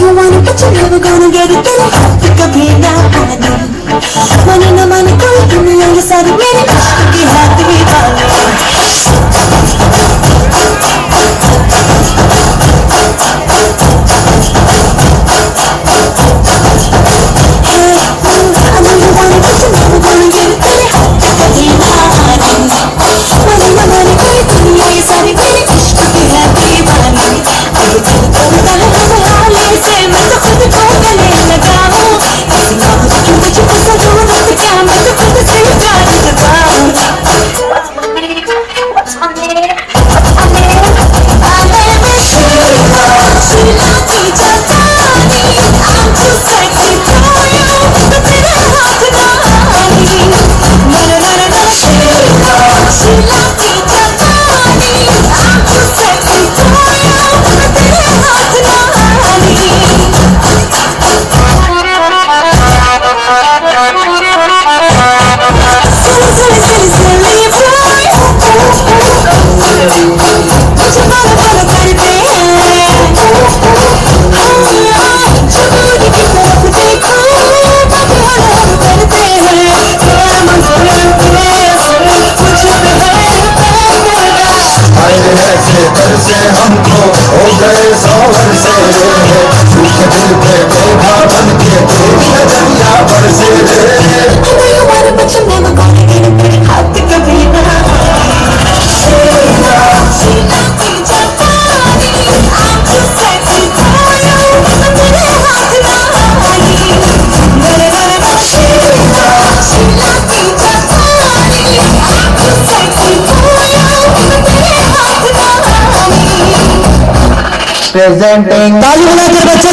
you wanna, but you're never gonna get it. Pick up here now, money no money, कोई दुनिया ये सारी मेरी इश्क की है दीवानी. से हमको हो गए सौवर से सूखे दिल पे बेघा बन के तेरी नजरिया बरसे हाथ कभी ना प्रेजेंटिंग ताली बजाकर बच्चे